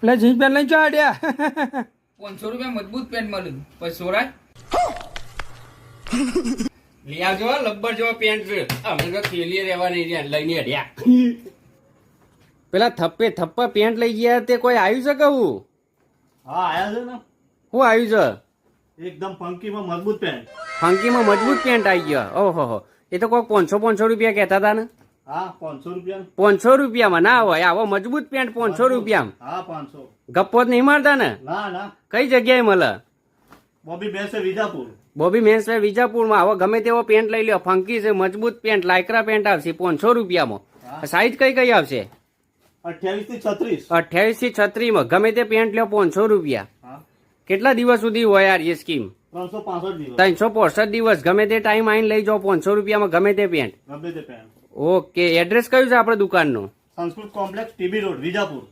એટલે jeans pant લઈને ચાડ્યા 500 રૂપિયા મજબૂત પેન્ટ મળ્યું પછી સોરાય લઈ આવજો લબ્બર જેવો પેન્ટ છે અમે તો થેલી રહેવાની લઈને હડ્યા પેલા થપ્પા પેન્ટ લઈ ગયા તે કોઈ આવ્યું છે કહું? હા આયા છે ને, શું આવ્યું છે? એકદમ ફંકીમાં મજબૂત પેન્ટ. ફંકીમાં મજબૂત પેન્ટ આવી ગયા. ઓહો, એ તો કોઈક 500 રૂપિયા કહેતા હતા ને. હા 500 રૂપિયા. 500 રૂપિયામાં ના હોય આવો મજબૂત પેન્ટ 500 રૂપિયામાં. હા 500. ગપ્પો જ નહીં મારતા ને? ના ના, કઈ જગ્યાએ મળે? બોબી બેસે વિજાપુર. બોબી મેન્સ વેર વિજાપુરમાં. આવો ગમે તેવો પેન્ટ લઈ લ્યો, ફંકી છે, મજબૂત પેન્ટ, લાયક્રા પેન્ટ આવશે 500 રૂપિયામાં. સાઈઝ કઈ આવશે? 28 થી 36. 28 થી 36 માં ગમે તે પેન્ટ લ્યો 500 રૂપિયા. હા કેટલા દિવસ સુધી હોય યાર એ સ્કીમ? 365 દિવસ. 365 દિવસ ગમે તે ટાઈમ આવીને લઈ જાઓ 500 રૂપિયામાં ગમે તે પેન્ટ. ગમે તે પેન્ટ. ઓકે, એડ્રેસ કયું છે આપણે દુકાનનું? Sanskrit complex TB road Vijapur.